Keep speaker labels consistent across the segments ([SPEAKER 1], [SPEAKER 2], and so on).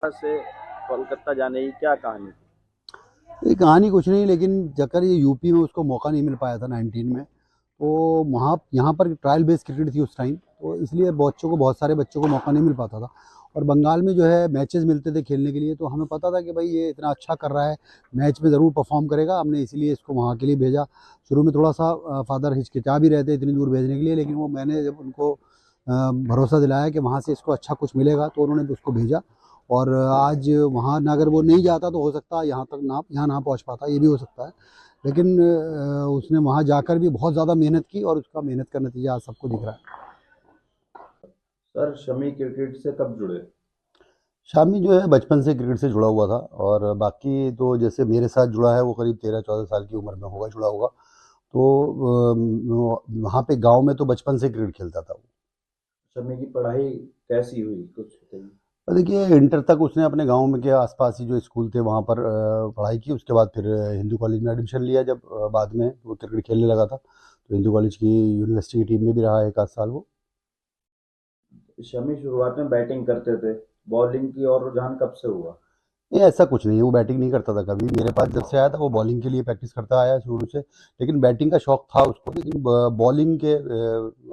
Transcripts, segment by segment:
[SPEAKER 1] से कोलकाता जाने की क्या कहानी?
[SPEAKER 2] ये कहानी कुछ नहीं, लेकिन जकर ये यूपी में उसको मौका नहीं मिल पाया था 19 में, तो वहाँ यहाँ पर ट्रायल बेस्ड क्रिकेट थी उस टाइम, तो इसलिए बच्चों को, बहुत सारे बच्चों को मौका नहीं मिल पाता था। और बंगाल में जो है मैचेस मिलते थे खेलने के लिए, तो हमें पता था कि भाई ये इतना अच्छा कर रहा है, मैच में ज़रूर परफॉर्म करेगा, हमने इसीलिए इसको वहाँ के लिए भेजा। शुरू में थोड़ा सा फादर हिचकिचा भी रहे थे इतनी दूर भेजने के लिए, लेकिन वो मैंने जब उनको भरोसा दिलाया कि वहाँ से इसको अच्छा कुछ मिलेगा, तो उन्होंने उसको भेजा। और आज वहाँ ना, अगर वो नहीं जाता तो हो सकता है यहाँ तक ना, यहाँ ना पहुँच पाता, ये भी हो सकता है। लेकिन उसने वहाँ जाकर भी बहुत ज़्यादा मेहनत की, और उसका मेहनत का नतीजा आज सबको दिख रहा है।
[SPEAKER 1] सर, शमी क्रिकेट से कब जुड़े?
[SPEAKER 2] शामी जो है बचपन से क्रिकेट से जुड़ा हुआ था, और बाकी तो जैसे मेरे साथ जुड़ा है वो करीब 13-14 साल की उम्र में होगा जुड़ा होगा। तो वहाँ पे गांव में तो बचपन से क्रिकेट खेलता था वो।
[SPEAKER 1] शमी की पढ़ाई कैसी हुई, कुछ बताइए।
[SPEAKER 2] और देखिए, इंटर तक उसने अपने गांव में के आसपास ही जो स्कूल थे वहाँ पर पढ़ाई की। उसके बाद फिर हिंदू कॉलेज में एडमिशन लिया, जब बाद में वो क्रिकेट खेलने लगा था, तो हिंदू कॉलेज की यूनिवर्सिटी की टीम में भी रहा 1 आध साल वो।
[SPEAKER 1] शमी शुरुआत में बैटिंग करते थे, बॉलिंग की और रुझान कब से हुआ?
[SPEAKER 2] नहीं, ऐसा कुछ नहीं है, वो बैटिंग नहीं करता था कभी। मेरे पास जब से आया था वो बॉलिंग के लिए प्रैक्टिस करता आया शुरू से, लेकिन बैटिंग का शौक था उसको। लेकिन बॉलिंग के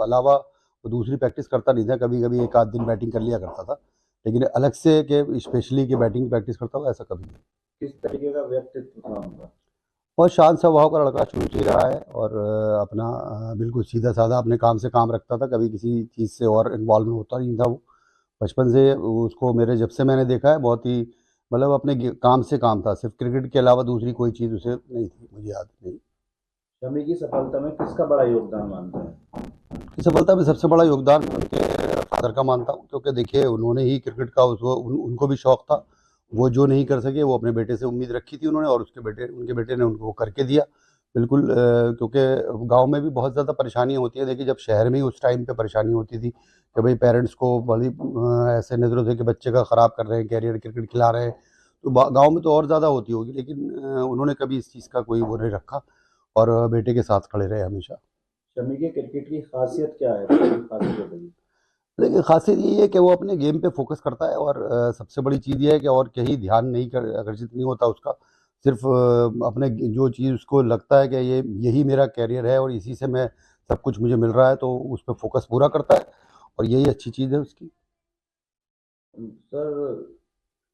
[SPEAKER 2] अलावा वो दूसरी प्रैक्टिस करता नहीं था। कभी कभी 1 आध दिन बैटिंग कर लिया करता था, लेकिन अलग से कि स्पेशली कि बैटिंग प्रैक्टिस करता हुआ, ऐसा कभी नहीं।
[SPEAKER 1] किस तरीके का व्यक्तित्व था उनका?
[SPEAKER 2] बहुत शांत स्वभाव का लड़का शुरू से ही रहा है, और अपना बिल्कुल सीधा साधा अपने काम से काम रखता था, कभी किसी चीज़ से और इन्वॉल्व होता नहीं था वो। बचपन से उसको मेरे, जब से मैंने देखा है, बहुत ही मतलब अपने काम से काम था, सिर्फ क्रिकेट के अलावा दूसरी कोई चीज़ उसे नहीं थी, मुझे याद नहीं।
[SPEAKER 1] शमी की सफलता में किसका बड़ा योगदान मानते हैं?
[SPEAKER 2] इस सफलता में सबसे बड़ा योगदान उनके फादर का मानता हूँ, क्योंकि देखिए उन्होंने ही क्रिकेट का उनको भी शौक था। वो जो नहीं कर सके वो अपने बेटे से उम्मीद रखी थी उन्होंने, और उनके बेटे ने उनको करके दिया। बिल्कुल, क्योंकि गांव में भी बहुत ज़्यादा परेशानियाँ होती है। देखिए, जब शहर में ही उस टाइम पे परेशानी होती थी कि भाई पेरेंट्स को बड़ी ऐसे नज़रों से कि बच्चे का ख़राब कर रहे हैं कैरियर, क्रिकेट खिला रहे हैं, तो गांव में तो और ज़्यादा होती होगी। लेकिन उन्होंने कभी इस चीज़ का कोई वो नहीं रखा, और बेटे के साथ खड़े रहे हमेशा।
[SPEAKER 1] शमी के क्रिकेट की खासियत क्या है, पहली खासियत बताइए।
[SPEAKER 2] देखिए, खासियत ये है कि वो अपने गेम पे फोकस करता है, और सबसे बड़ी चीज़ ये है कि और कहीं ध्यान नहीं कर आकर्षित नहीं होता उसका। सिर्फ अपने जो चीज़ उसको लगता है कि ये यही मेरा कैरियर है और इसी से मैं सब कुछ मुझे मिल रहा है, तो उस पे फोकस पूरा करता है, और यही अच्छी चीज़ है उसकी।
[SPEAKER 1] सर,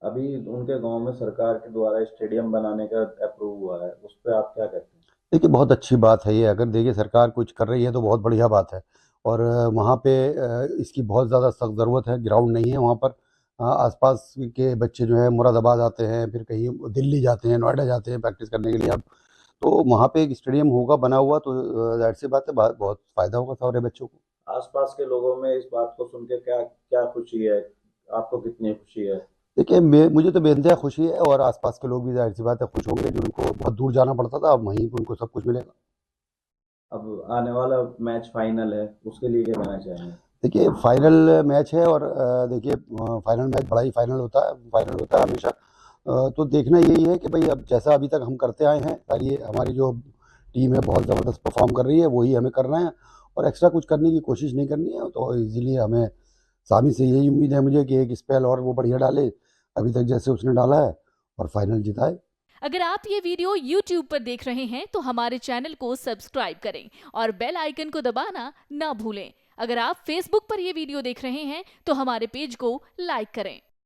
[SPEAKER 1] अभी उनके गांव में सरकार के द्वारा स्टेडियम बनाने का अप्रूव हुआ है, उस पर आप क्या कहते हैं?
[SPEAKER 2] देखिए, बहुत अच्छी बात है ये। अगर देखिए सरकार कुछ कर रही है तो बहुत बढ़िया बात है। और वहाँ पे इसकी बहुत ज़्यादा सख्त ज़रूरत है। ग्राउंड नहीं है वहाँ पर। आसपास के बच्चे जो है मुरादाबाद आते हैं, फिर कहीं दिल्ली जाते हैं, नोएडा जाते हैं प्रैक्टिस करने के लिए अब। तो वहाँ पे एक स्टेडियम होगा बना हुआ, तो ज़ाहिर सी बात है, बहुत फ़ायदा होगा सारे बच्चों को।
[SPEAKER 1] आसपास के लोगों में इस बात को सुन के क्या क्या खुशी है? आपको कितनी खुशी है?
[SPEAKER 2] देखिए, मुझे तो बेइंतहा खुशी है, और आसपास के लोग भी ज़ाहिर सी बात है खुश होंगे, जिनको बहुत दूर जाना पड़ता था, अब वहीं पे उनको सब कुछ मिलेगा।
[SPEAKER 1] अब आने वाला मैच फाइनल है, उसके लिए क्या कहना चाहेंगे?
[SPEAKER 2] देखिए, फाइनल मैच है, और देखिए फाइनल मैच बड़ा ही फाइनल होता है हमेशा। तो देखना यही है कि भाई अब जैसा अभी तक हम करते आए हैं, सारी हमारी जो टीम है बहुत ज़बरदस्त परफॉर्म कर रही है, वही हमें करना है, और एक्स्ट्रा कुछ करने की कोशिश नहीं करनी है। तो इसीलिए हमें सामी से यही उम्मीद है मुझे कि एक स्पेल और वो बढ़िया डाले, अभी तक जैसे उसने डाला है, और फाइनल जिताए।
[SPEAKER 3] अगर आप ये वीडियो YouTube पर देख रहे हैं तो हमारे चैनल को सब्सक्राइब करें और बेल आइकन को दबाना ना भूलें। अगर आप Facebook पर ये वीडियो देख रहे हैं तो हमारे पेज को लाइक करें।